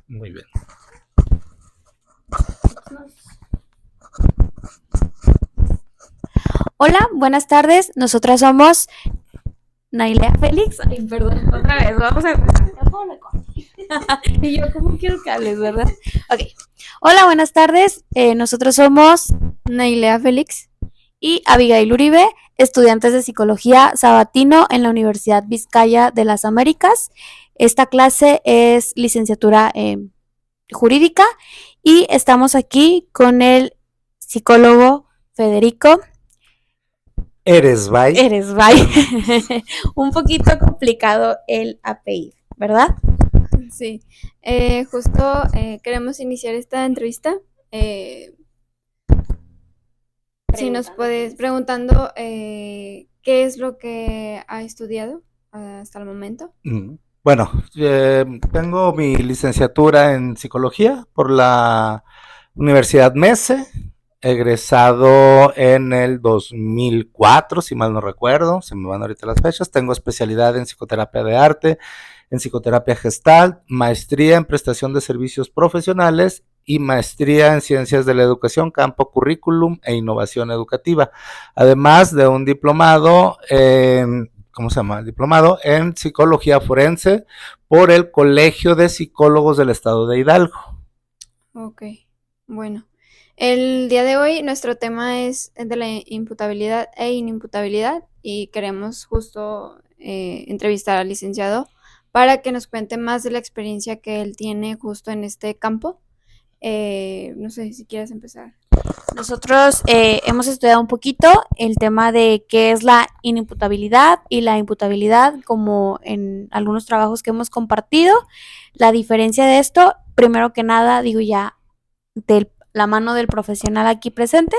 Muy bien. Hola, buenas tardes. Nosotras somos Nailea Félix. Ay, perdón, otra vez, vamos a empezar. Y yo, ¿cómo quiero que hables, verdad? Ok. Hola, buenas tardes. Nosotros somos Nailea Félix y Abigail Uribe, estudiantes de Psicología Sabatino en la Universidad Vizcaya de las Américas. Esta clase es licenciatura jurídica y estamos aquí con el psicólogo Federico. Eres bye. Eres bye. Un poquito complicado el apellido, ¿verdad? Sí, justo queremos iniciar esta entrevista. Si nos puedes preguntando qué es lo que ha estudiado hasta el momento. Bueno, tengo mi licenciatura en psicología por la Universidad Mese, egresado en el 2004, si mal no recuerdo, se me van ahorita las fechas. Tengo especialidad en psicoterapia de arte, en psicoterapia gestalt, maestría en prestación de servicios profesionales y maestría en ciencias de la educación, campo currículum e innovación educativa, además de un diplomado en ¿cómo se llama? Diplomado en psicología forense por el Colegio de Psicólogos del Estado de Hidalgo. Ok, bueno. El día de hoy nuestro tema es de la imputabilidad e inimputabilidad y queremos justo entrevistar al licenciado para que nos cuente más de la experiencia que él tiene justo en este campo. No sé si quieres empezar. Nosotros hemos estudiado un poquito el tema de qué es la inimputabilidad y la imputabilidad, como en algunos trabajos que hemos compartido. La diferencia de esto, primero que nada, digo ya de la mano del profesional aquí presente.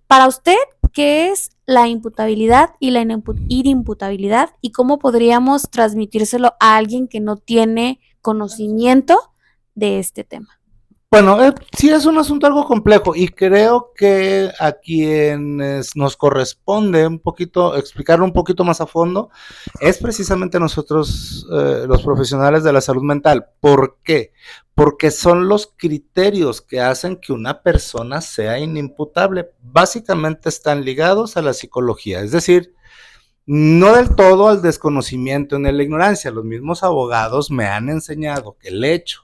Para usted, ¿qué es la imputabilidad y la inimputabilidad y cómo podríamos transmitírselo a alguien que no tiene conocimiento de este tema? Bueno, sí es un asunto algo complejo y creo que a quienes nos corresponde un poquito explicarlo un poquito más a fondo es precisamente nosotros los profesionales de la salud mental. ¿Por qué? Porque son los criterios que hacen que una persona sea inimputable. Básicamente están ligados a la psicología, es decir, no del todo al desconocimiento ni a la ignorancia. Los mismos abogados me han enseñado que el hecho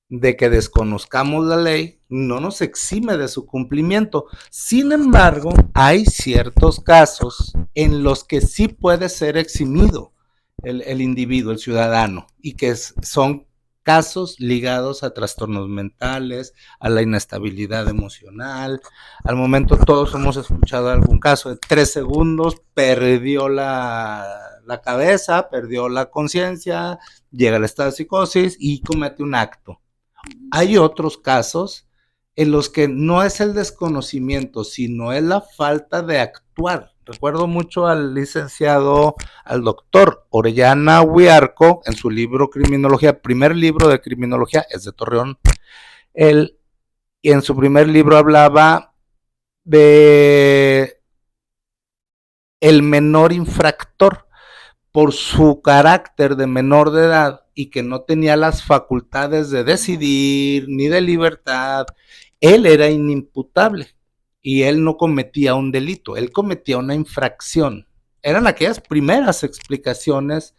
de que desconozcamos la ley no nos exime de su cumplimiento. Sin embargo, hay ciertos casos en los que sí puede ser eximido el individuo, el ciudadano, y que son casos ligados a trastornos mentales, a la inestabilidad emocional. Al momento todos hemos escuchado algún caso de 3 segundos, perdió la cabeza, perdió la conciencia, llega al estado de psicosis y comete un acto. Hay otros casos en los que no es el desconocimiento, sino es la falta de actuar. Recuerdo mucho al licenciado, al doctor Orellana Huiarco, en su libro Criminología, primer libro de criminología, es de Torreón. Él, y en su primer libro hablaba de el menor infractor por su carácter de menor de edad y que no tenía las facultades de decidir ni de libertad, él era inimputable y él no cometía un delito, él cometía una infracción. Eran aquellas primeras explicaciones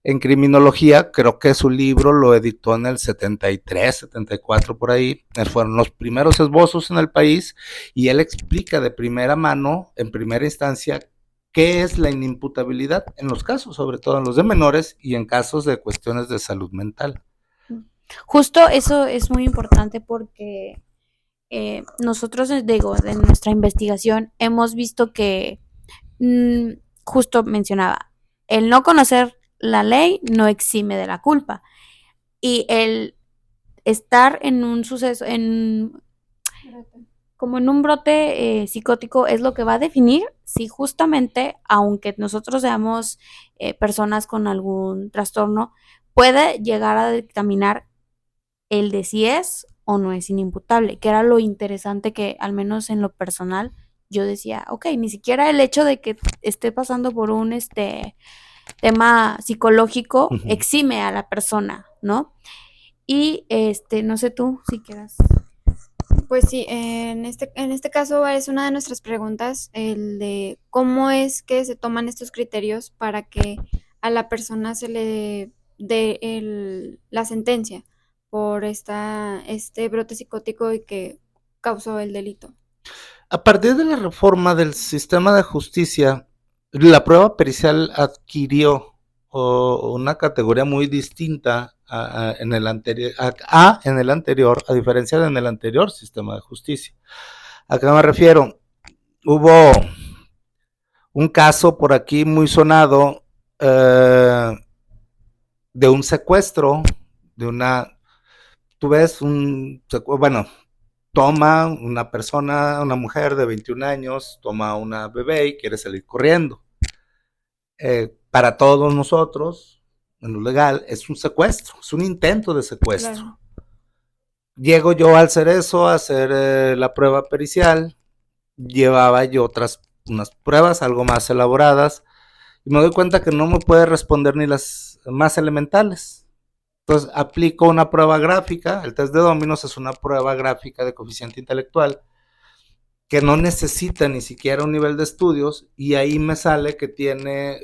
en criminología. Creo que su libro lo editó en el 73, 74 por ahí. Fueron los primeros esbozos en el país y él explica de primera mano, en primera instancia, qué es la inimputabilidad en los casos, sobre todo en los de menores y en casos de cuestiones de salud mental. Justo eso es muy importante porque nosotros, digo, en nuestra investigación hemos visto que, justo mencionaba, el no conocer la ley no exime de la culpa y el estar en un suceso, como en un brote psicótico es lo que va a definir si justamente, aunque nosotros seamos personas con algún trastorno, puede llegar a dictaminar el de si es o no es inimputable, que era lo interesante que al menos en lo personal yo decía, ok, ni siquiera el hecho de que esté pasando por un tema psicológico Uh -huh. exime a la persona, ¿no? Y no sé tú si quieras. Pues sí, en este caso es una de nuestras preguntas, el de cómo es que se toman estos criterios para que a la persona se le dé la sentencia por este brote psicótico y que causó el delito. A partir de la reforma del sistema de justicia, la prueba pericial adquirió una categoría muy distinta en el anterior, a diferencia de en el anterior sistema de justicia. ¿A qué me refiero? Hubo un caso por aquí muy sonado de un secuestro, de una, tú ves bueno, toma una persona, una mujer de 21 años, toma una bebé y quiere salir corriendo. Para todos nosotros, en lo legal, es un secuestro, es un intento de secuestro. Claro. Llego yo al Cerezo a hacer la prueba pericial, llevaba yo unas pruebas algo más elaboradas y me doy cuenta que no me puede responder ni las más elementales. Entonces aplico una prueba gráfica, el test de Dominos es una prueba gráfica de coeficiente intelectual que no necesita ni siquiera un nivel de estudios y ahí me sale que tiene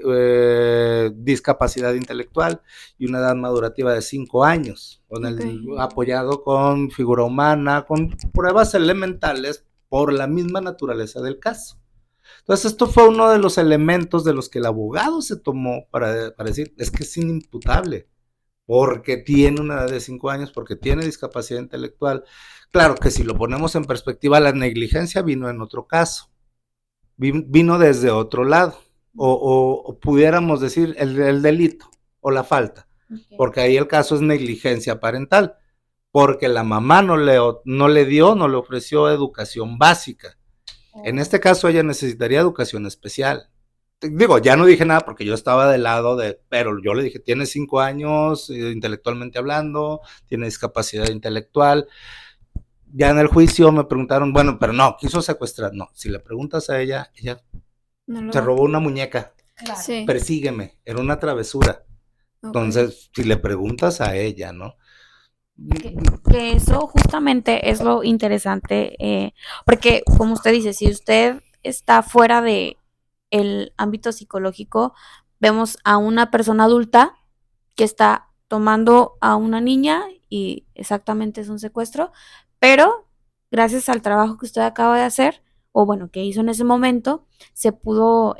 discapacidad intelectual y una edad madurativa de 5 años, apoyado con figura humana, con pruebas elementales por la misma naturaleza del caso. Entonces esto fue uno de los elementos de los que el abogado se tomó para decir, es que es inimputable, porque tiene una edad de 5 años, porque tiene discapacidad intelectual. Claro que si lo ponemos en perspectiva, la negligencia vino en otro caso, vino desde otro lado, o pudiéramos decir el delito o la falta, porque ahí el caso es negligencia parental, porque la mamá no le ofreció educación básica. En este caso ella necesitaría educación especial. Digo, ya no dije nada porque yo estaba del lado pero yo le dije, tiene 5 años, intelectualmente hablando, tiene discapacidad intelectual. Ya en el juicio me preguntaron, bueno, pero no, quiso secuestrar. No, si le preguntas a ella no se robó una muñeca. Claro. Sí. Persígueme, era una travesura. Okay. Entonces, si le preguntas a ella, ¿no? Que eso justamente es lo interesante, porque como usted dice, si usted está fuera de el ámbito psicológico, vemos a una persona adulta que está tomando a una niña y exactamente es un secuestro, pero gracias al trabajo que usted acaba de hacer, o bueno, que hizo en ese momento, se pudo,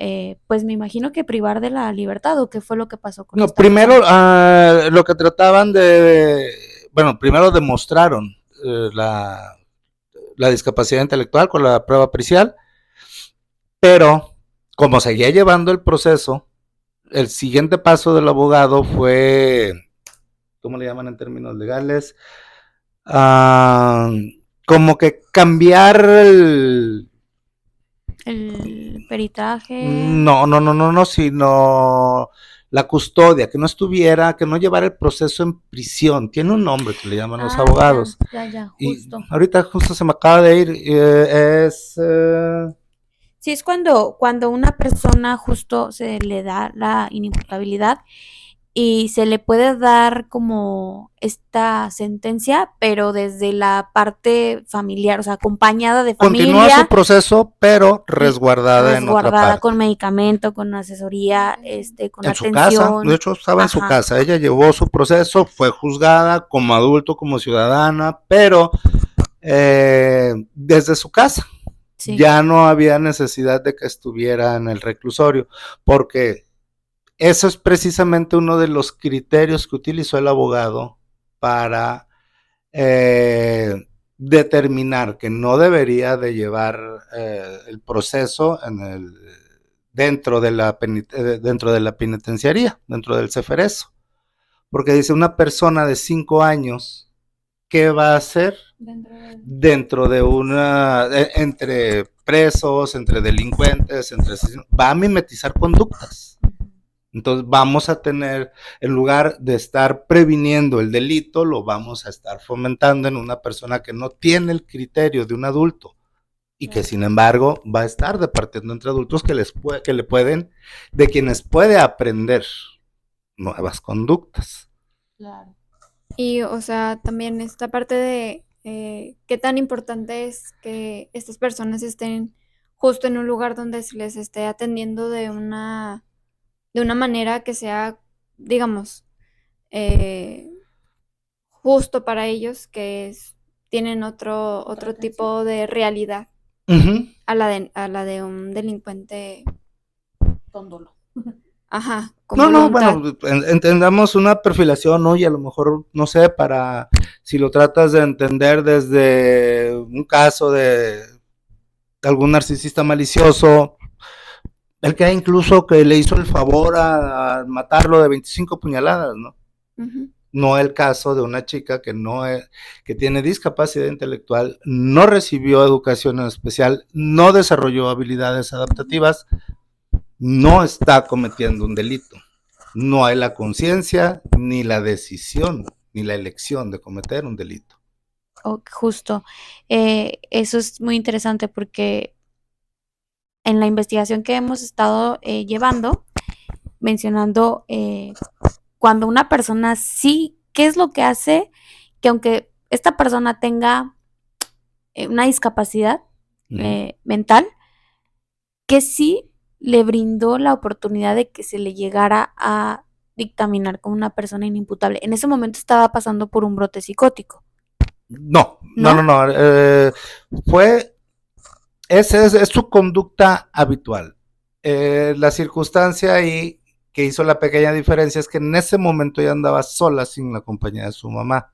pues me imagino que privar de la libertad, ¿o qué fue lo que pasó con No, primero lo que trataban primero demostraron la discapacidad intelectual con la prueba pericial, pero como seguía llevando el proceso, el siguiente paso del abogado fue, ¿cómo le llaman en términos legales? Como que cambiar el peritaje. No, sino la custodia, que no llevara el proceso en prisión. Tiene un nombre que le llaman los abogados. Ya, justo. Y ahorita justo se me acaba de ir, Sí, es cuando una persona justo se le da la inimputabilidad y se le puede dar como esta sentencia, pero desde la parte familiar, o sea, acompañada de familia. Continúa su proceso, pero resguardada en otra parte. Con medicamento, con asesoría, con en atención. Su casa, de hecho estaba en su casa, ella llevó su proceso, fue juzgada como adulto, como ciudadana, pero desde su casa. Sí. Ya no había necesidad de que estuviera en el reclusorio, porque eso es precisamente uno de los criterios que utilizó el abogado para determinar que no debería de llevar el proceso dentro de la penitenciaría, dentro del Ceferezo, porque dice una persona de 5 años, ¿qué va a hacer? Dentro de entre presos, entre delincuentes, va a mimetizar conductas. Entonces vamos a tener, en lugar de estar previniendo el delito, lo vamos a estar fomentando en una persona que no tiene el criterio de un adulto y que sin embargo va a estar departiendo entre adultos de quienes puede aprender nuevas conductas. Claro. Y, o sea, también esta parte de qué tan importante es que estas personas estén justo en un lugar donde se les esté atendiendo de una manera que sea, digamos, eh, justo para ellos, tienen otro tipo de realidad Ujú. a la de un delincuente, Tóndolo. ajá, con No, no, voluntad. bueno, entendamos una perfilación, ¿no? Y a lo mejor, no sé, para si lo tratas de entender desde un caso de algún narcisista malicioso, el que incluso que le hizo el favor a matarlo de 25 puñaladas, ¿no? Ujú. No el caso de una chica que no es, que tiene discapacidad intelectual, no recibió educación especial, no desarrolló habilidades adaptativas, no está cometiendo un delito. No hay la conciencia, ni la decisión, ni la elección de cometer un delito. Justo. Eso es muy interesante porque en la investigación que hemos estado llevando, mencionando cuando una persona sí, ¿qué es lo que hace? Que aunque esta persona tenga una discapacidad mental, que sí le brindó la oportunidad de que se le llegara a dictaminar como una persona inimputable. En ese momento estaba pasando por un brote psicótico, No, no, no, ¿no? no. Fue, es su conducta habitual. La circunstancia ahí que hizo la pequeña diferencia es que en ese momento ella andaba sola sin la compañía de su mamá.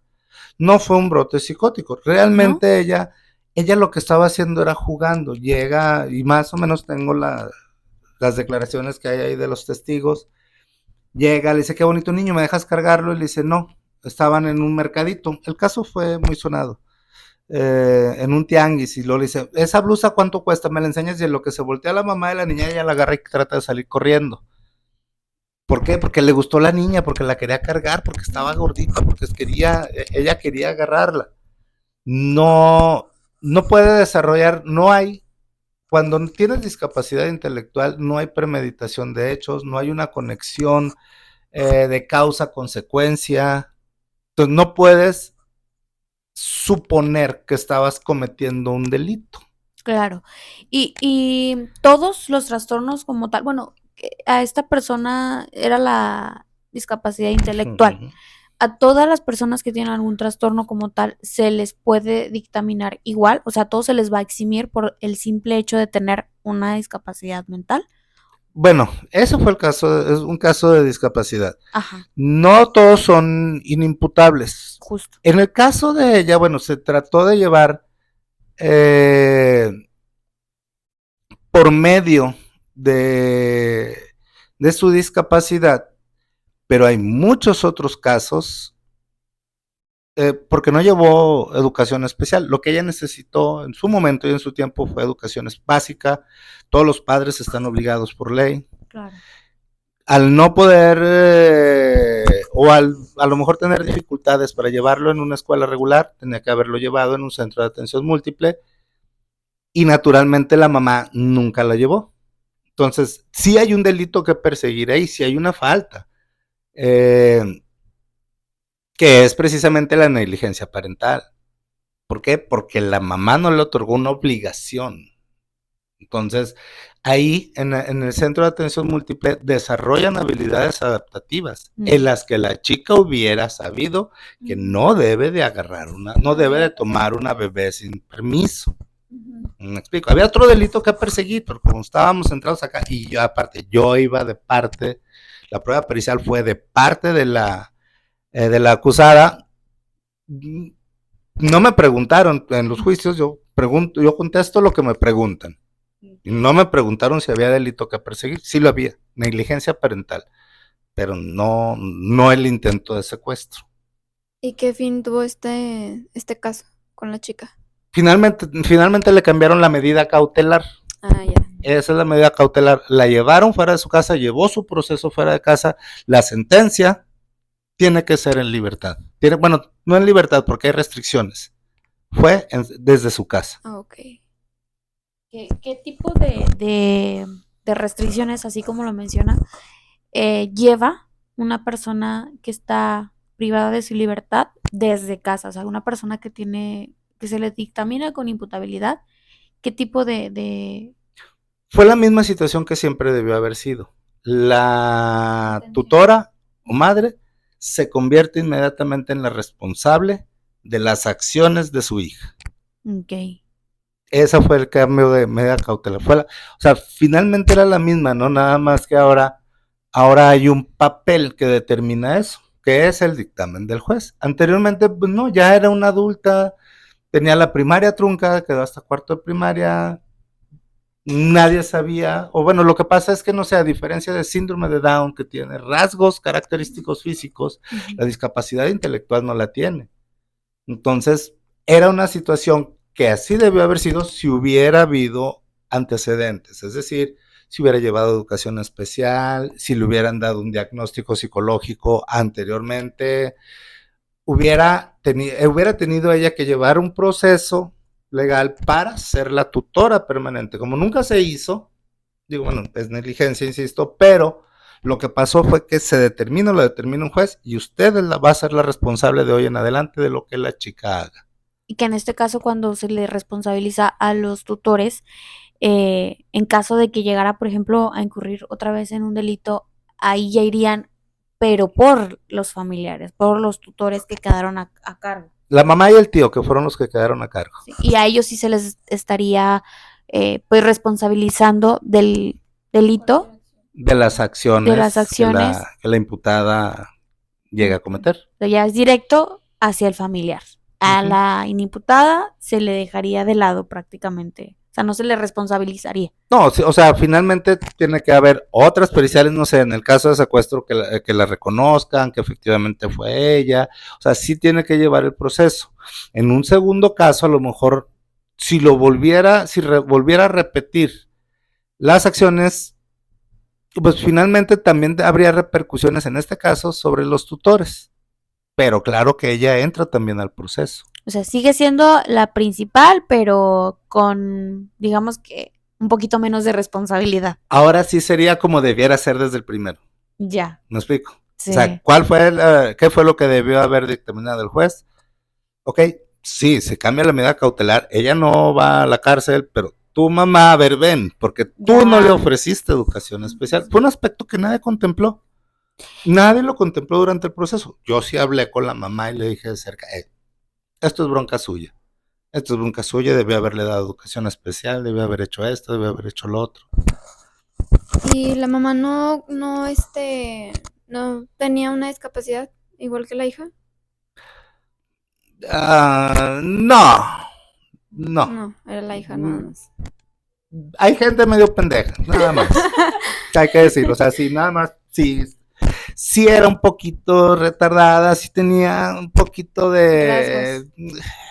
No fue un brote psicótico. ¿No? Realmente ella lo que estaba haciendo era jugando. Llega, y más o menos tengo las declaraciones que hay ahí de los testigos. Llega, le dice, qué bonito niño, ¿me dejas cargarlo? Y le dice, no, estaban en un mercadito. El caso fue muy sonado. En un tianguis, y luego le dice, ¿esa blusa cuánto cuesta? Me la enseñas, y en lo que se voltea la mamá de la niña, ella la agarra y trata de salir corriendo. ¿Por qué? Porque le gustó la niña, porque la quería cargar, porque estaba gordita, porque ella quería agarrarla. No, no puede desarrollar, no hay, cuando tienes discapacidad intelectual, no hay premeditación de hechos, no hay una conexión de causa-consecuencia. Entonces no puedes suponer que estabas cometiendo un delito. Claro. Y todos los trastornos como tal, bueno, a esta persona era la discapacidad intelectual. A todas las personas que tienen algún trastorno como tal se les puede dictaminar igual, o sea, a todos se les va a eximir por el simple hecho de tener una discapacidad mental. Bueno, eso fue el caso, es un caso de discapacidad. Ajá, No todos son inimputables. justo. En el caso de ella, bueno, se trató de llevar por medio de, de su discapacidad, pero hay muchos otros casos porque no llevó educación especial. Lo que ella necesitó en su momento y en su tiempo fue educación básica. Todos los padres están obligados por ley. Claro. Al no poder a lo mejor tener dificultades para llevarlo en una escuela regular, tenía que haberlo llevado en un centro de atención múltiple y naturalmente la mamá nunca la llevó. Entonces, sí hay un delito que perseguir ahí, sí hay una falta, que es precisamente la negligencia parental. ¿Por qué? Porque la mamá no le otorgó una obligación. Entonces, ahí en el centro de atención múltiple desarrollan habilidades adaptativas en las que la chica hubiera sabido que no debe de agarrar no debe de tomar una bebé sin permiso. Me explico. Había otro delito que perseguir, pero como estábamos centrados acá, y yo aparte, yo iba de parte, la prueba pericial fue de parte de la acusada. No me preguntaron en los juicios, yo contesto lo que me preguntan. Y no me preguntaron si había delito que perseguir, sí lo había, negligencia parental, pero no el intento de secuestro. ¿Y qué fin tuvo este caso con la chica? Finalmente le cambiaron la medida cautelar. Ah, ya. Esa es la medida cautelar. La llevaron fuera de su casa, llevó su proceso fuera de casa. La sentencia tiene que ser en libertad. Bueno, no en libertad porque hay restricciones. Fue desde su casa. Ah, ok. ¿Qué tipo de restricciones, así como lo menciona, lleva una persona que está privada de su libertad desde casa. O sea, una persona que se le dictamina con imputabilidad, ¿qué tipo de... Fue la misma situación que siempre debió haber sido. La tutora o madre se convierte inmediatamente en la responsable de las acciones de su hija. Ok. Ese fue el cambio de medida cautelar. O sea, finalmente era la misma, ¿no? Nada más que ahora hay un papel que determina eso, que es el dictamen del juez. Anteriormente, pues no, ya era una adulta, tenía la primaria trunca, quedó hasta cuarto de primaria, nadie sabía, o bueno, lo que pasa es que no sé, a diferencia del síndrome de Down, que tiene rasgos característicos físicos, la discapacidad intelectual no la tiene. Entonces, era una situación que así debió haber sido si hubiera habido antecedentes, es decir, si hubiera llevado educación especial, si le hubieran dado un diagnóstico psicológico anteriormente, hubiera tenido ella que llevar un proceso legal para ser la tutora permanente. Como nunca se hizo, digo, bueno, es negligencia, insisto, pero lo que pasó fue que lo determina un juez y usted va a ser la responsable de hoy en adelante de lo que la chica haga. Y que en este caso, cuando se le responsabiliza a los tutores, en caso de que llegara, por ejemplo, a incurrir otra vez en un delito, ahí ya irían, pero por los familiares, por los tutores que quedaron a cargo. La mamá y el tío, que fueron los que quedaron a cargo. Sí, y a ellos sí se les estaría pues responsabilizando del delito. De las acciones, de las acciones que la imputada llega a cometer. Ya es directo hacia el familiar. A la inimputada se le dejaría de lado prácticamente. O sea, no se le responsabilizaría. No, o sea, finalmente tiene que haber otras periciales, no sé, en el caso de secuestro que la reconozcan, que efectivamente fue ella. O sea, sí tiene que llevar el proceso. En un segundo caso, a lo mejor, si volviera a repetir las acciones, pues finalmente también habría repercusiones en este caso sobre los tutores. Pero claro que ella entra también al proceso. O sea, sigue siendo la principal, pero con, digamos que, un poquito menos de responsabilidad. Ahora sí sería como debiera ser desde el primero. Ya. ¿Me explico? Sí. O sea, ¿qué fue lo que debió haber dictaminado el juez? Ok, sí, se cambia la medida cautelar, ella no va a la cárcel, pero tu mamá, a ver, ven, porque tú no le ofreciste educación especial. Fue un aspecto que nadie contempló. Nadie lo contempló durante el proceso. Yo sí hablé con la mamá y le dije de cerca, esto es bronca suya. Esto es bronca suya, debió haberle dado educación especial, debió haber hecho esto, debió haber hecho lo otro. Y la mamá no tenía una discapacidad igual que la hija. No, era la hija nada más. Hay gente medio pendeja, nada más. Hay que decirlo, o sea, sí, nada más, sí era un poquito retardada, sí tenía un poquito de...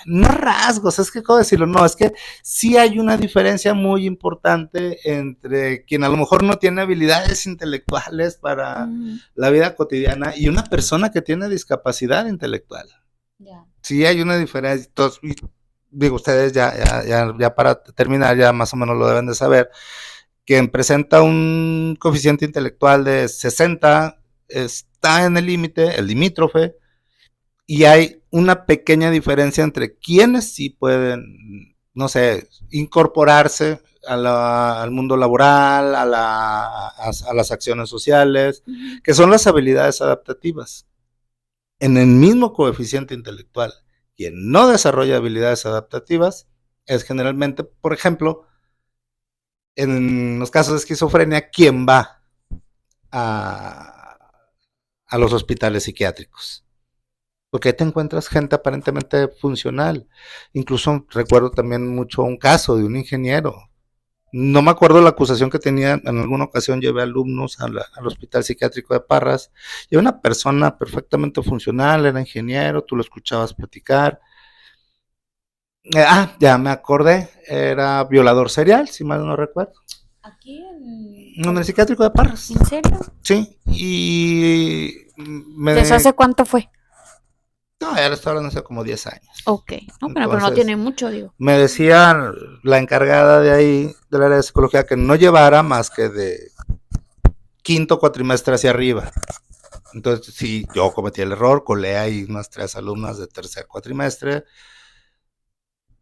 No rasgos, es que, ¿cómo decirlo? No, es que sí hay una diferencia muy importante entre quien a lo mejor no tiene habilidades intelectuales para la vida cotidiana y una persona que tiene discapacidad intelectual. Sí hay una diferencia. Entonces, digo, ustedes ya para terminar, ya más o menos lo deben de saber, quien presenta un coeficiente intelectual de 60 está en el límite, el limítrofe, y hay una pequeña diferencia entre quienes sí pueden, no sé, incorporarse al mundo laboral, a las acciones sociales, que son las habilidades adaptativas. En el mismo coeficiente intelectual, quien no desarrolla habilidades adaptativas es generalmente, por ejemplo, en los casos de esquizofrenia, quien va a los hospitales psiquiátricos. Porque ahí te encuentras gente aparentemente funcional. Incluso recuerdo también mucho un caso de un ingeniero. No me acuerdo la acusación que tenía, en alguna ocasión llevé alumnos al hospital psiquiátrico de Parras, y una persona perfectamente funcional, era ingeniero, tú lo escuchabas platicar. Ya me acordé, era violador serial, si mal no recuerdo. ¿Aquí en el psiquiátrico de Parras? ¿En serio? Sí, y... ¿Eso hace cuánto fue? No, ya lo estaba hablando hace como 10 años. Ok, no, pero no tiene mucho, digo. Me decía la encargada de ahí, del área de psicología, que no llevara más que de quinto cuatrimestre hacia arriba. Entonces, sí, yo cometí el error, colé ahí unas 3 alumnas de tercer cuatrimestre,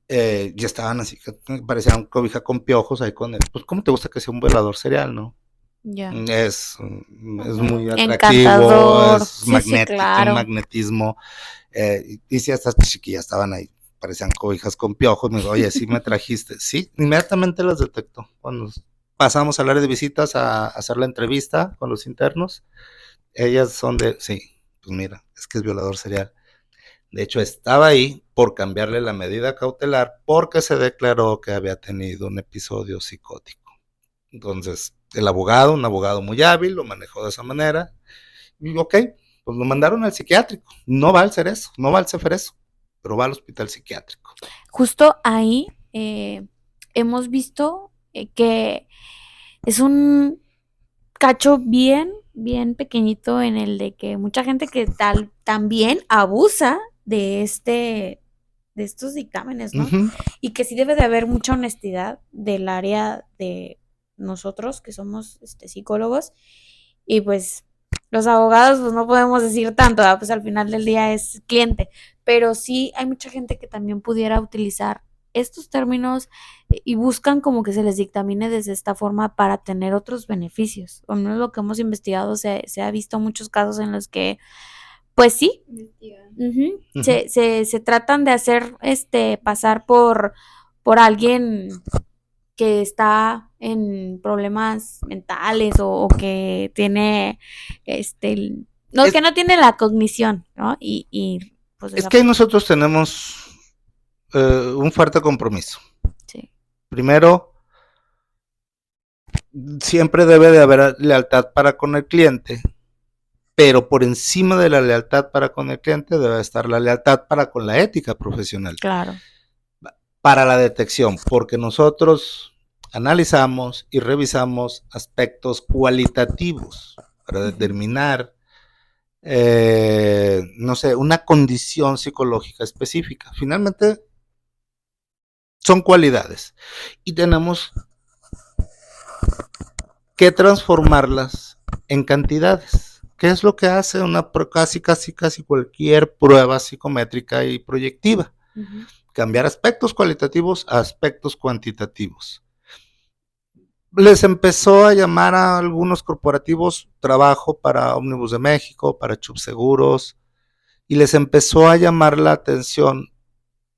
ya estaban así, que parecían cobija con piojos ahí con él. Pues, ¿cómo te gusta que sea un violador serial, no? Ya. Es muy atractivo, Encantador. es Sí, magnético, un claro. magnetismo. Y si estas chiquillas estaban ahí, parecían cobijas con piojos, me dijo, oye, sí me trajiste. Sí, inmediatamente las detectó. Cuando pasamos al área de visitas a hacer la entrevista con los internos, ellas son de, sí, pues mira, es que es violador serial. De hecho, estaba ahí por cambiarle la medida cautelar porque se declaró que había tenido un episodio psicótico. Entonces, el abogado, un abogado muy hábil, lo manejó de esa manera. Y ok, pues lo mandaron al psiquiátrico. No va al Cerezo, no va al Ceferezo, pero va al hospital psiquiátrico. Justo ahí hemos visto que es un cacho bien pequeñito en el de que mucha gente que también abusa de de estos dictámenes, ¿no? Ujú. Y que sí debe de haber mucha honestidad del área de nosotros que somos psicólogos y pues los abogados pues no podemos decir tanto, ¿verdad? Pues al final del día es cliente, pero sí hay mucha gente que también pudiera utilizar estos términos y buscan como que se les dictamine desde esta forma para tener otros beneficios. O no es lo que hemos investigado, se ha visto muchos casos en los que, pues sí, se tratan de hacer pasar por alguien que está en problemas mentales o que tiene no, Es, que no tiene la cognición, ¿no? Pues es que ahí nosotros tenemos un fuerte compromiso. sí. Primero, siempre debe de haber lealtad para con el cliente, pero por encima de la lealtad para con el cliente debe estar la lealtad para con la ética profesional. Claro. Para la detección, porque nosotros analizamos y revisamos aspectos cualitativos para determinar, no sé, una condición psicológica específica. Finalmente, son cualidades y tenemos que transformarlas en cantidades. ¿Qué es lo que hace una casi cualquier prueba psicométrica y proyectiva? Cambiar aspectos cualitativos a aspectos cuantitativos. Les empezó a llamar a algunos corporativos trabajo para Ómnibus de México, para Chubb Seguros, y les empezó a llamar la atención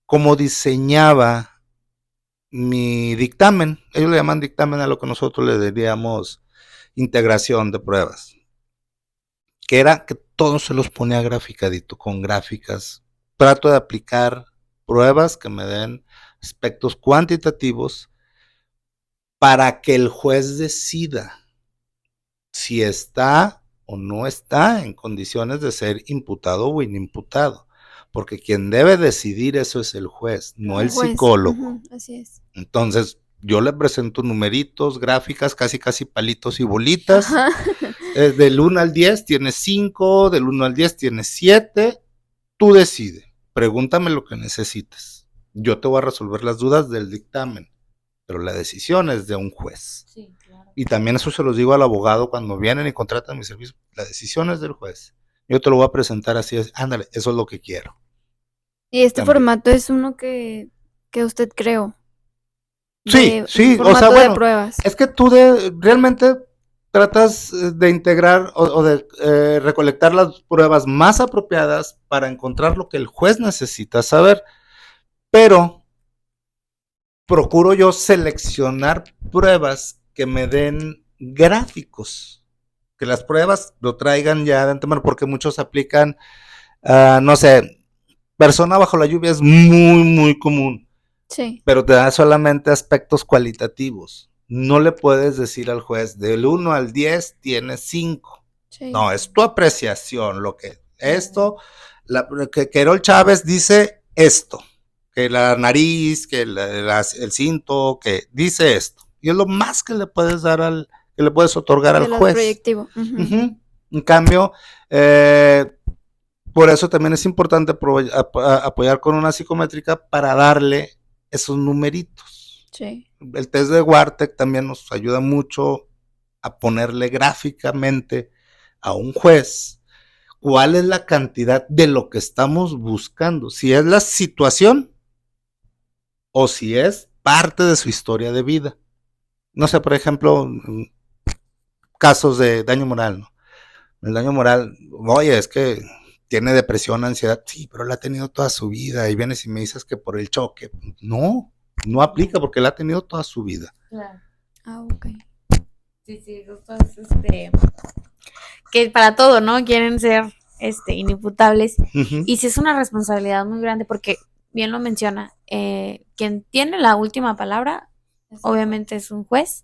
cómo diseñaba mi dictamen. Ellos le llaman dictamen a lo que nosotros le diríamos integración de pruebas, que era que todo se los ponía graficadito, con gráficas. Trato de aplicar pruebas que me den aspectos cuantitativos para que el juez decida si está o no está en condiciones de ser imputado o inimputado, porque quien debe decidir eso es el juez, no el psicólogo. Así es. Entonces, yo le presento numeritos, gráficas, casi palitos y bolitas. Del 1 al 10 tienes 5, del 1 al 10 tienes 7. Tú decides, pregúntame lo que necesites. Yo te voy a resolver las dudas del dictamen, pero la decisión es de un juez. Sí, claro. Y también eso se los digo al abogado cuando vienen y contratan mi servicio. La decisión es del juez. Yo te lo voy a presentar así, ándale, eso es lo que quiero. Y este También. formato es uno que usted creó. Sí, sí, o sea, bueno, de pruebas. Es que tú realmente tratas de integrar o de recolectar las pruebas más apropiadas para encontrar lo que el juez necesita saber, pero procuro yo seleccionar pruebas que me den gráficos, que las pruebas lo traigan ya de antemano, porque muchos aplican, no sé, persona bajo la lluvia es muy común. Sí. Pero te da solamente aspectos cualitativos. No le puedes decir al juez, del 1 al 10 tienes 5. Sí. No, es tu apreciación, lo que esto, que Querol Chávez dice esto, que la nariz, que el cinto, que dice esto. Y es lo más que le puedes dar que le puedes otorgar al juez. Proyectivo. En cambio, por eso también es importante apoyar con una psicométrica para darle esos numeritos. Sí. El test de Wartec también nos ayuda mucho a ponerle gráficamente a un juez cuál es la cantidad de lo que estamos buscando, si es la situación o si es parte de su historia de vida. No sé, por ejemplo, casos de daño moral, ¿no? El daño moral, oye, es que tiene depresión, ansiedad, sí, pero la ha tenido toda su vida, y vienes y me dices que por el choque, no aplica porque la ha tenido toda su vida. Claro. Ok. Sí, justo es que para todo, ¿no? Quieren ser inimputables. Uh-huh. Y sí es una responsabilidad muy grande porque, bien lo menciona, quien tiene la última palabra, obviamente es un juez,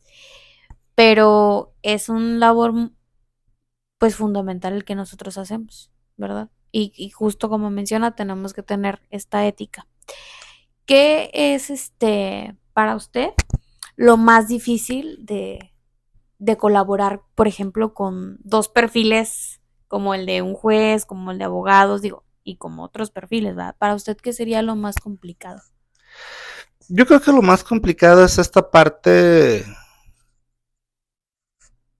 pero es un labor pues fundamental el que nosotros hacemos, ¿verdad? Y justo como menciona, tenemos que tener esta ética. ¿Qué es para usted lo más difícil de colaborar, por ejemplo, con dos perfiles como el de un juez, como el de abogados, digo, y como otros perfiles, ¿verdad? Para usted, ¿qué sería lo más complicado? Yo creo que lo más complicado es esta parte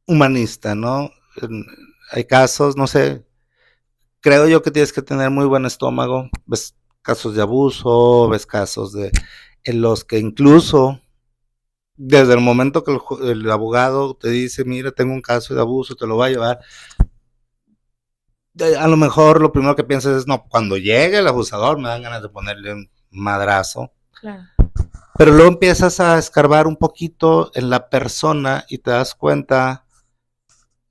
humanista, ¿no? Hay casos, no sé, creo yo que tienes que tener muy buen estómago. Ves casos de abuso, ves casos en los que incluso desde el momento que el abogado te dice, mira, tengo un caso de abuso, te lo va a llevar, a lo mejor lo primero que piensas es, no, cuando llegue el abusador me dan ganas de ponerle un madrazo. Claro. Pero luego empiezas a escarbar un poquito en la persona y te das cuenta,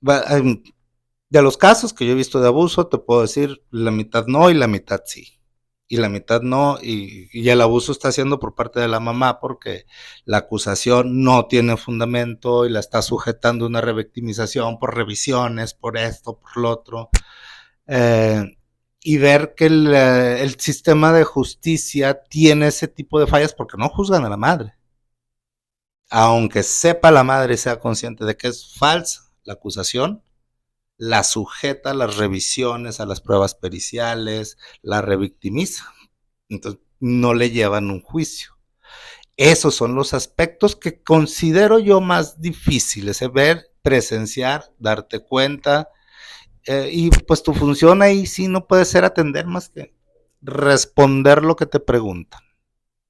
de los casos que yo he visto de abuso, te puedo decir la mitad no y la mitad sí. Y la mitad no, y el abuso está siendo por parte de la mamá porque la acusación no tiene fundamento y la está sujetando a una revictimización por revisiones, por esto, por lo otro. Y ver que el sistema de justicia tiene ese tipo de fallas porque no juzgan a la madre. Aunque sepa la madre y sea consciente de que es falsa la acusación, la sujeta a las revisiones, a las pruebas periciales, la revictimiza. Entonces, no le llevan un juicio. Esos son los aspectos que considero yo más difíciles, ver, presenciar, darte cuenta. Y pues tu función ahí sí no puede ser atender más que responder lo que te preguntan.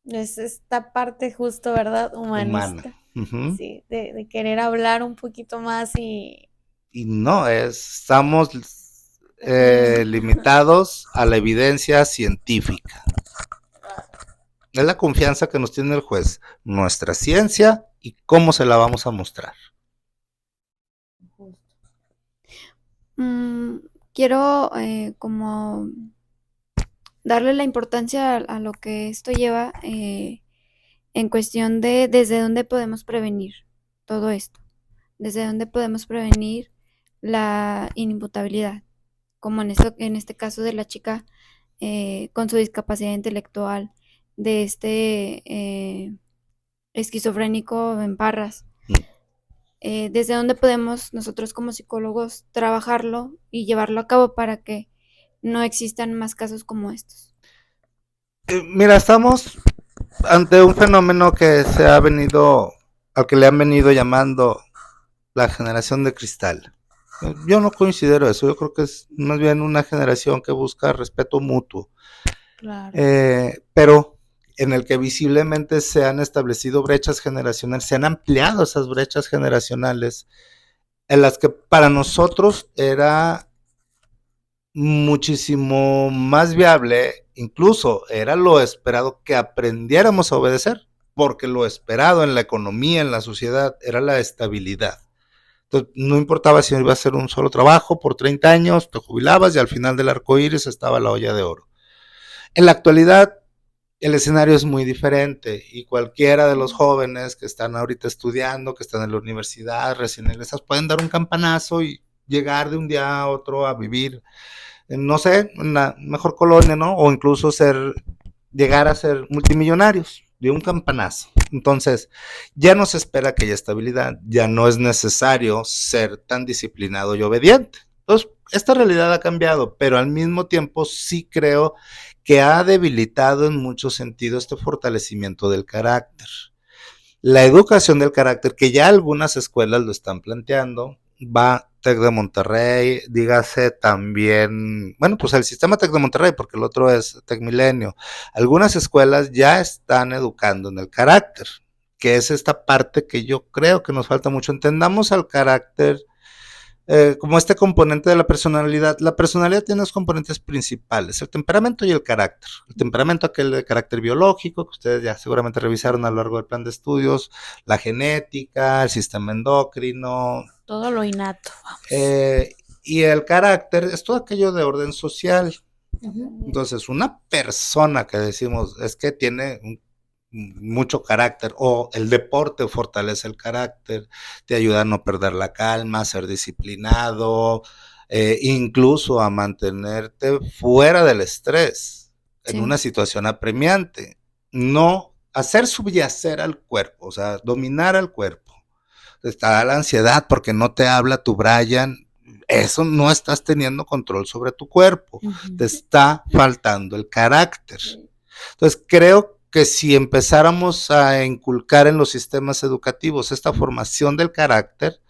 Es esta parte justo, ¿verdad? Humana. Humanista. Uh-huh. Sí, de querer hablar un poquito más y no, estamos limitados a la evidencia científica. Es la confianza que nos tiene el juez, nuestra ciencia y cómo se la vamos a mostrar. Quiero como darle la importancia a lo que esto lleva en cuestión de desde dónde podemos prevenir todo esto, desde dónde podemos prevenir la inimputabilidad, como en este caso de la chica con su discapacidad intelectual, de esquizofrénico en Parras. Desde dónde podemos nosotros como psicólogos trabajarlo y llevarlo a cabo para que no existan más casos como estos. Mira, estamos ante un fenómeno que se ha venido, al que le han venido llamando la generación de cristal. Yo no considero eso, yo creo que es más bien una generación que busca respeto mutuo. claro. Pero en el que visiblemente se han establecido brechas generacionales, se han ampliado esas brechas generacionales, en las que para nosotros era muchísimo más viable, incluso era lo esperado que aprendiéramos a obedecer, porque lo esperado en la economía, en la sociedad, era la estabilidad. Entonces, no importaba si iba a hacer un solo trabajo por 30 años, te jubilabas y al final del arco iris estaba la olla de oro. En la actualidad, el escenario es muy diferente y cualquiera de los jóvenes que están ahorita estudiando, que están en la universidad, recién egresados, pueden dar un campanazo y llegar de un día a otro a vivir, no sé, en la mejor colonia, ¿no? O incluso llegar a ser multimillonarios de un campanazo. Entonces, ya no se espera aquella estabilidad, ya no es necesario ser tan disciplinado y obediente. Entonces, esta realidad ha cambiado, pero al mismo tiempo sí creo que ha debilitado en muchos sentidos este fortalecimiento del carácter. La educación del carácter, que ya algunas escuelas lo están planteando, va TEC de Monterrey, dígase también, bueno, pues el sistema TEC de Monterrey, porque el otro es TEC Milenio. Algunas escuelas ya están educando en el carácter, que es esta parte que yo creo que nos falta mucho. Entendamos al carácter como este componente de la personalidad. La personalidad tiene dos componentes principales, el temperamento y el carácter. El temperamento, aquel de carácter biológico, que ustedes ya seguramente revisaron a lo largo del plan de estudios, la genética, el sistema endocrino. Todo lo innato. Y el carácter es todo aquello de orden social. Uh-huh. Entonces, una persona que decimos es que tiene mucho carácter, o el deporte fortalece el carácter, te ayuda a no perder la calma, a ser disciplinado, incluso a mantenerte fuera del estrés, en una situación apremiante, no hacer subyacer al cuerpo, o sea, dominar al cuerpo. Está la ansiedad porque no te habla tu Brian, eso no estás teniendo control sobre tu cuerpo, te está faltando el carácter. Entonces creo que si empezáramos a inculcar en los sistemas educativos esta formación del carácter,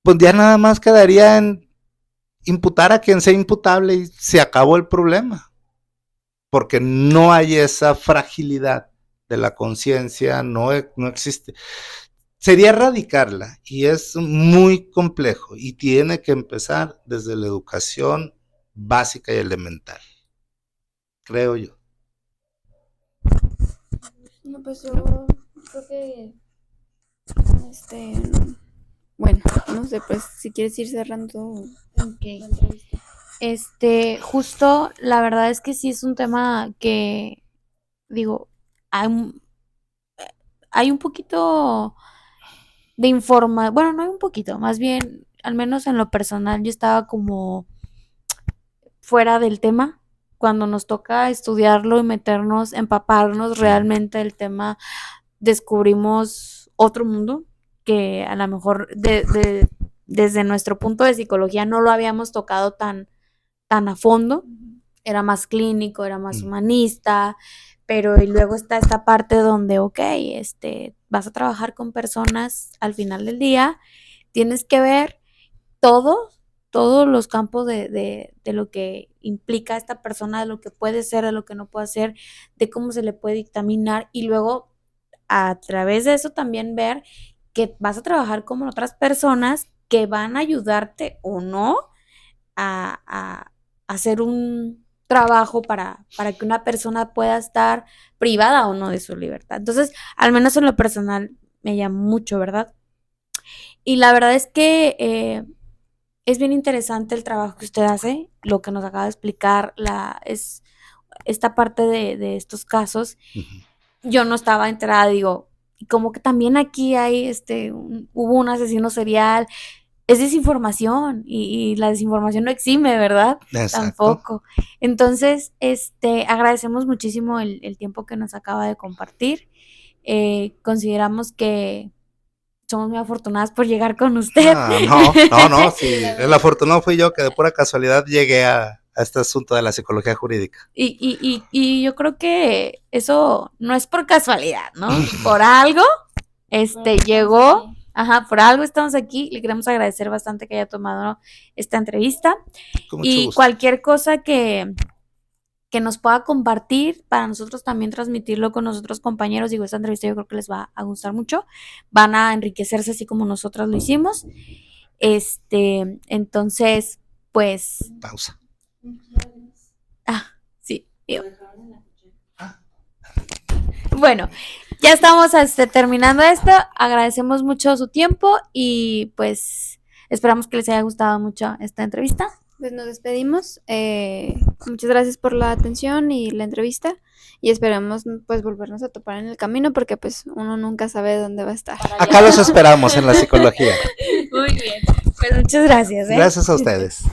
pues ya nada más quedaría en imputar a quien sea imputable y se acabó el problema, porque no hay esa fragilidad de la conciencia, no existe. Sería erradicarla y es muy complejo y tiene que empezar desde la educación básica y elemental, creo yo. No, pues yo creo que bueno, no sé, pues si quieres ir cerrando la entrevista. Justo, la verdad es que sí es un tema que, digo, hay un poquito de información, bueno, no hay un poquito, más bien, al menos en lo personal, yo estaba como fuera del tema. Cuando nos toca estudiarlo y meternos, empaparnos realmente del tema, descubrimos otro mundo que a lo mejor desde nuestro punto de psicología no lo habíamos tocado tan a fondo. Era más clínico, era más humanista, pero y luego está esta parte donde, ok, vas a trabajar con personas al final del día, tienes que ver todos los campos de lo que implica esta persona, de lo que puede ser, de lo que no puede ser, de cómo se le puede dictaminar, y luego a través de eso también ver que vas a trabajar con otras personas que van a ayudarte o no a hacer un trabajo para que una persona pueda estar privada o no de su libertad. Entonces, al menos en lo personal, me llama mucho, ¿verdad? Y la verdad es que es bien interesante el trabajo que usted hace, lo que nos acaba de explicar, es esta parte de estos casos. Yo no estaba enterada, digo, como que también aquí hay, hubo un asesino serial. Es desinformación y la desinformación no exime, ¿verdad? Exacto. Tampoco. Entonces, agradecemos muchísimo el tiempo que nos acaba de compartir. Consideramos que somos muy afortunadas por llegar con usted. No, sí, el afortunado fui yo que de pura casualidad llegué a este asunto de la psicología jurídica. Y yo creo que eso no es por casualidad, ¿no? Por algo, llegó. Ajá, por algo estamos aquí. Le queremos agradecer bastante que haya tomado esta entrevista. Con mucho Y gusto. cualquier cosa que nos pueda compartir, para nosotros también transmitirlo con nosotros compañeros. Digo, esta entrevista yo creo que les va a gustar mucho. Van a enriquecerse así como nosotras lo hicimos. Entonces, pues... Pausa. Sí. Bueno, ya estamos terminando esto. Agradecemos mucho su tiempo y pues esperamos que les haya gustado mucho esta entrevista. Pues nos despedimos. Muchas gracias por la atención y la entrevista y esperamos pues volvernos a topar en el camino porque pues uno nunca sabe dónde va a estar. Acá los esperamos en la psicología. Muy bien. Pues muchas gracias. Gracias a ustedes.